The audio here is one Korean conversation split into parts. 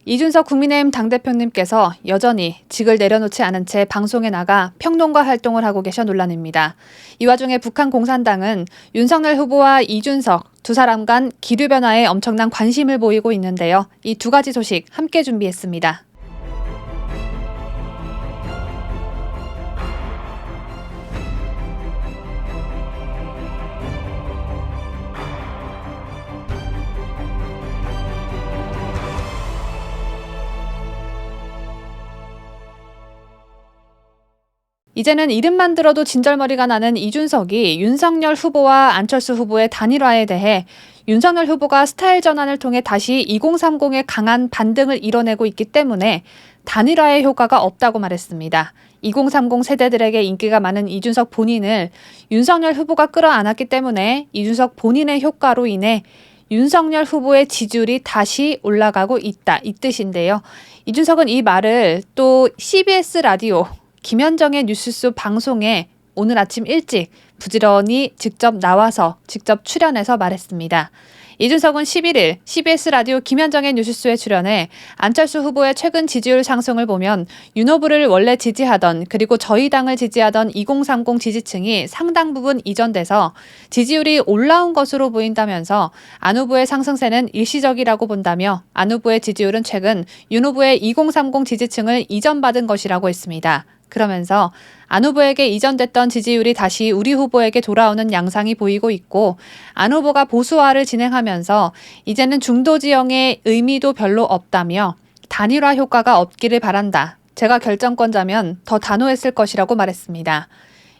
이준석 국민의힘 당대표님께서 여전히 직을 내려놓지 않은 채 방송에 나가 평론가 활동을 하고 계셔 논란입니다. 이 와중에 북한 공산당은 윤석열 후보와 이준석 두 사람 간 기류 변화에 엄청난 관심을 보이고 있는데요. 이 두 가지 소식 함께 준비했습니다. 이제는 이름만 들어도 진절머리가 나는 이준석이 윤석열 후보와 안철수 후보의 단일화에 대해 윤석열 후보가 스타일 전환을 통해 다시 2030의 강한 반등을 이뤄내고 있기 때문에 단일화의 효과가 없다고 말했습니다. 2030 세대들에게 인기가 많은 이준석 본인을 윤석열 후보가 끌어안았기 때문에 이준석 본인의 효과로 인해 윤석열 후보의 지지율이 다시 올라가고 있다, 이 뜻인데요. 이준석은 이 말을 또 CBS 라디오 김현정의 뉴스쇼 방송에 오늘 아침 일찍 부지런히 직접 나와서 직접 출연해서 말했습니다. 이준석은 11일 CBS 라디오 김현정의 뉴스쇼에 출연해 안철수 후보의 최근 지지율 상승을 보면 윤 후보를 원래 지지하던 그리고 저희 당을 지지하던 2030 지지층이 상당 부분 이전돼서 지지율이 올라온 것으로 보인다면서 안 후보의 상승세는 일시적이라고 본다며 안 후보의 지지율은 최근 윤 후보의 2030 지지층을 이전받은 것이라고 했습니다. 그러면서 안 후보에게 이전됐던 지지율이 다시 우리 후보에게 돌아오는 양상이 보이고 있고 안 후보가 보수화를 진행하면서 이제는 중도 지형의 의미도 별로 없다며 단일화 효과가 없기를 바란다. 제가 결정권자면 더 단호했을 것이라고 말했습니다.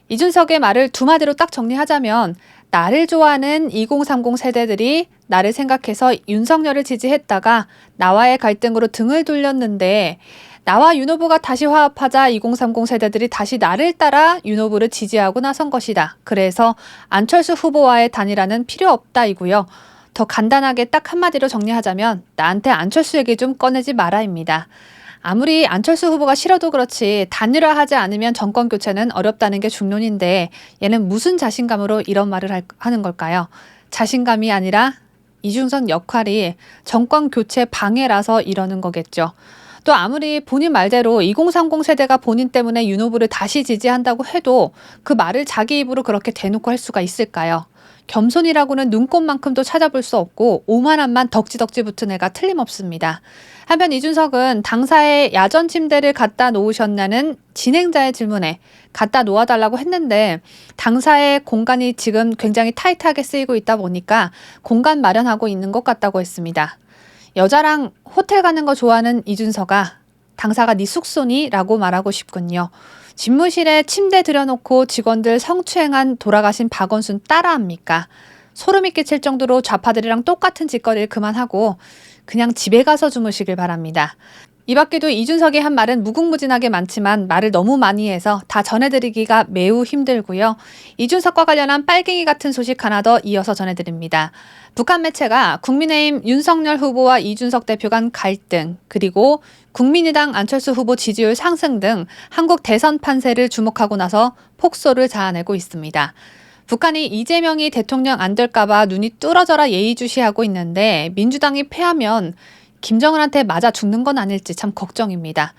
이준석의 말을 두 마디로 딱 정리하자면 나를 좋아하는 2030 세대들이 나를 생각해서 윤석열을 지지했다가 나와의 갈등으로 등을 돌렸는데 나와 윤 후보가 다시 화합하자 2030 세대들이 다시 나를 따라 윤 후보를 지지하고 나선 것이다. 그래서 안철수 후보와의 단일화는 필요 없다이고요. 더 간단하게 딱 한마디로 정리하자면 나한테 안철수 얘기 좀 꺼내지 마라입니다. 아무리 안철수 후보가 싫어도 그렇지 단일화하지 않으면 정권 교체는 어렵다는 게 중론인데 얘는 무슨 자신감으로 이런 말을 하는 걸까요? 자신감이 아니라 이준석 역할이 정권 교체 방해라서 이러는 거겠죠. 또 아무리 본인 말대로 2030 세대가 본인 때문에 윤 후보를 다시 지지한다고 해도 그 말을 자기 입으로 그렇게 대놓고 할 수가 있을까요? 겸손이라고는 눈꽃만큼도 찾아볼 수 없고 오만함만 덕지덕지 붙은 애가 틀림없습니다. 한편 이준석은 당사에 야전 침대를 갖다 놓으셨냐는 진행자의 질문에 갖다 놓아달라고 했는데 당사의 공간이 지금 굉장히 타이트하게 쓰이고 있다 보니까 공간 마련하고 있는 것 같다고 했습니다. 여자랑 호텔 가는 거 좋아하는 이준석아, 당사가 네 숙소니? 라고 말하고 싶군요. 집무실에 침대 들여놓고 직원들 성추행한 돌아가신 박원순 따라합니까? 소름이 끼칠 정도로 좌파들이랑 똑같은 짓거리를 그만하고 그냥 집에 가서 주무시길 바랍니다. 이 밖에도 이준석이 한 말은 무궁무진하게 많지만 말을 너무 많이 해서 다 전해드리기가 매우 힘들고요. 이준석과 관련한 빨갱이 같은 소식 하나 더 이어서 전해드립니다. 북한 매체가 국민의힘 윤석열 후보와 이준석 대표 간 갈등, 그리고 국민의당 안철수 후보 지지율 상승 등 한국 대선 판세를 주목하고 나서 폭소를 자아내고 있습니다. 북한이 이재명이 대통령 안 될까봐 눈이 뚫어져라 예의주시하고 있는데 민주당이 패하면 김정은한테 맞아 죽는 건 아닐지 참 걱정입니다.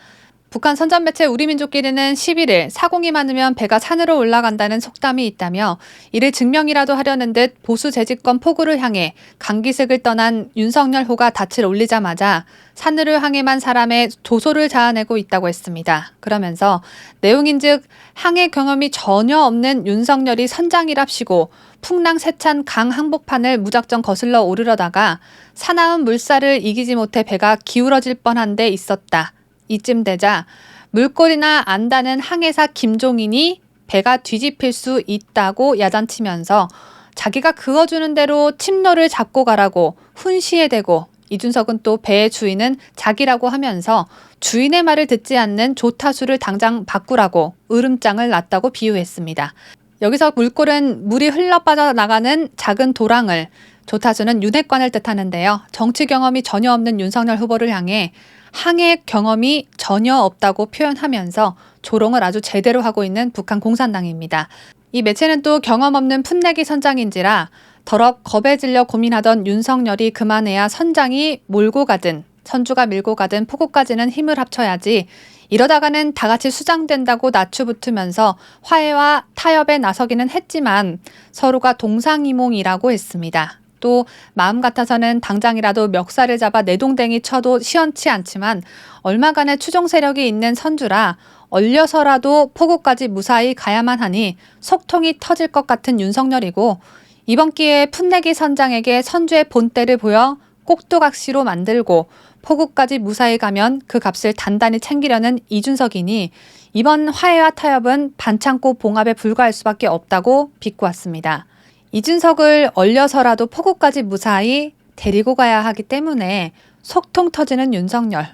북한 선전매체 우리민족끼리는 11일 사공이 많으면 배가 산으로 올라간다는 속담이 있다며 이를 증명이라도 하려는 듯 보수 재집권 포구를 향해 강기색을 떠난 윤석열호가 닻을 올리자마자 산으로 향해만 사람의 조소를 자아내고 있다고 했습니다. 그러면서 내용인즉 항해 경험이 전혀 없는 윤석열이 선장이랍시고 풍랑 세찬 강 항복판을 무작정 거슬러 오르려다가 사나운 물살을 이기지 못해 배가 기울어질 뻔한 데 있었다. 이쯤 되자 물꼬리나 안다는 항해사 김종인이 배가 뒤집힐 수 있다고 야단치면서 자기가 그어주는 대로 침노를 잡고 가라고 훈시에 대고 이준석은 또 배의 주인은 자기라고 하면서 주인의 말을 듣지 않는 조타수를 당장 바꾸라고 으름장을 놨다고 비유했습니다. 여기서 물골은 물이 흘러 빠져나가는 작은 도랑을, 조타수는 윤핵관을 뜻하는데요. 정치 경험이 전혀 없는 윤석열 후보를 향해 항해 경험이 전혀 없다고 표현하면서 조롱을 아주 제대로 하고 있는 북한 공산당입니다. 이 매체는 또 경험 없는 풋내기 선장인지라 더럽 겁에 질려 고민하던 윤석열이 그만해야 선장이 몰고 가든 선주가 밀고 가든 포고까지는 힘을 합쳐야지 이러다가는 다 같이 수장된다고 낮추붙으면서 화해와 타협에 나서기는 했지만 서로가 동상이몽이라고 했습니다. 또 마음 같아서는 당장이라도 멱살을 잡아 내동댕이 쳐도 시원치 않지만 얼마간의 추종 세력이 있는 선주라 얼려서라도 포고까지 무사히 가야만 하니 속통이 터질 것 같은 윤석열이고 이번 기회에 풋내기 선장에게 선주의 본때를 보여 꼭두각시로 만들고 포고까지 무사히 가면 그 값을 단단히 챙기려는 이준석이니 이번 화해와 타협은 반창고 봉합에 불과할 수밖에 없다고 비꼬았습니다. 이준석을 얼려서라도 포고까지 무사히 데리고 가야 하기 때문에 속통 터지는 윤석열.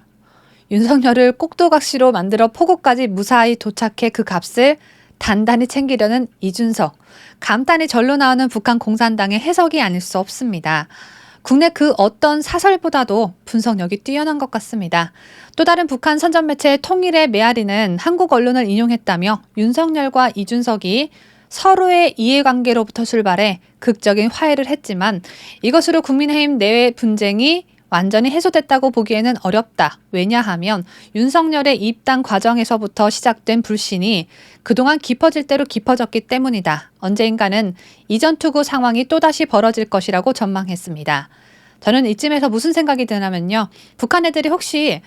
윤석열을 꼭두각시로 만들어 포고까지 무사히 도착해 그 값을 단단히 챙기려는 이준석. 감탄이 절로 나오는 북한 공산당의 해석이 아닐 수 없습니다. 국내 그 어떤 사설보다도 분석력이 뛰어난 것 같습니다. 또 다른 북한 선전 매체 통일의 메아리는 한국 언론을 인용했다며 윤석열과 이준석이 서로의 이해관계로부터 출발해 극적인 화해를 했지만 이것으로 국민의힘 내외 분쟁이 완전히 해소됐다고 보기에는 어렵다. 왜냐하면 윤석열의 입당 과정에서부터 시작된 불신이 그동안 깊어질 대로 깊어졌기 때문이다. 언젠가는 이전 투구 상황이 또다시 벌어질 것이라고 전망했습니다. 저는 이쯤에서 무슨 생각이 드냐면요. 북한 애들이 혹시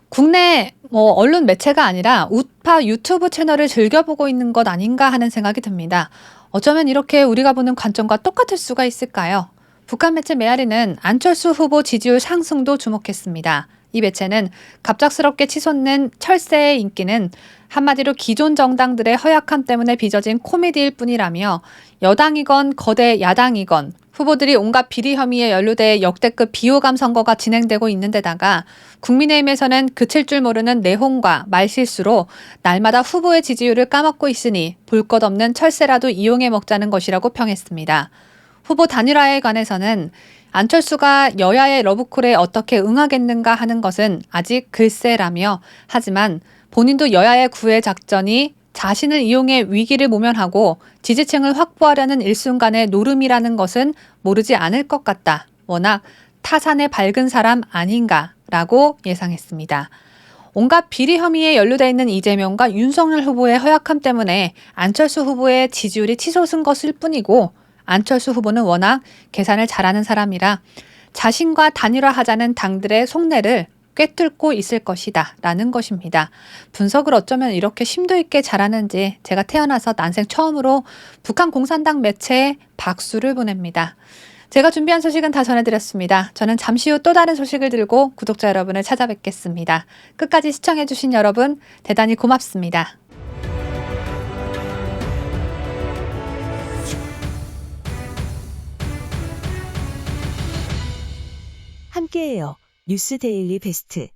국내 언론 매체가 아니라 우파 유튜브 채널을 즐겨보고 있는 것 아닌가 하는 생각이 듭니다. 어쩌면 이렇게 우리가 보는 관점과 똑같을 수가 있을까요? 북한 매체 메아리는 안철수 후보 지지율 상승도 주목했습니다. 이 매체는 갑작스럽게 치솟는 철새의 인기는 한마디로 기존 정당들의 허약함 때문에 빚어진 코미디일 뿐이라며 여당이건 거대 야당이건 후보들이 온갖 비리 혐의에 연루돼 역대급 비호감 선거가 진행되고 있는 데다가 국민의힘에서는 그칠 줄 모르는 내홍과 말실수로 날마다 후보의 지지율을 까먹고 있으니 볼 것 없는 철새라도 이용해 먹자는 것이라고 평했습니다. 후보 단일화에 관해서는 안철수가 여야의 러브콜에 어떻게 응하겠는가 하는 것은 아직 글쎄라며 하지만 본인도 여야의 구애 작전이 자신을 이용해 위기를 모면하고 지지층을 확보하려는 일순간의 노름이라는 것은 모르지 않을 것 같다. 워낙 타산에 밝은 사람 아닌가라고 예상했습니다. 온갖 비리 혐의에 연루돼 있는 이재명과 윤석열 후보의 허약함 때문에 안철수 후보의 지지율이 치솟은 것일 뿐이고 안철수 후보는 워낙 계산을 잘하는 사람이라 자신과 단일화하자는 당들의 속내를 꿰뚫고 있을 것이다 라는 것입니다. 분석을 어쩌면 이렇게 심도 있게 잘하는지 제가 태어나서 난생 처음으로 북한 공산당 매체에 박수를 보냅니다. 제가 준비한 소식은 다 전해드렸습니다. 저는 잠시 후 또 다른 소식을 들고 구독자 여러분을 찾아뵙겠습니다. 끝까지 시청해주신 여러분 대단히 고맙습니다. 함께해요. 뉴스 데일리 베스트.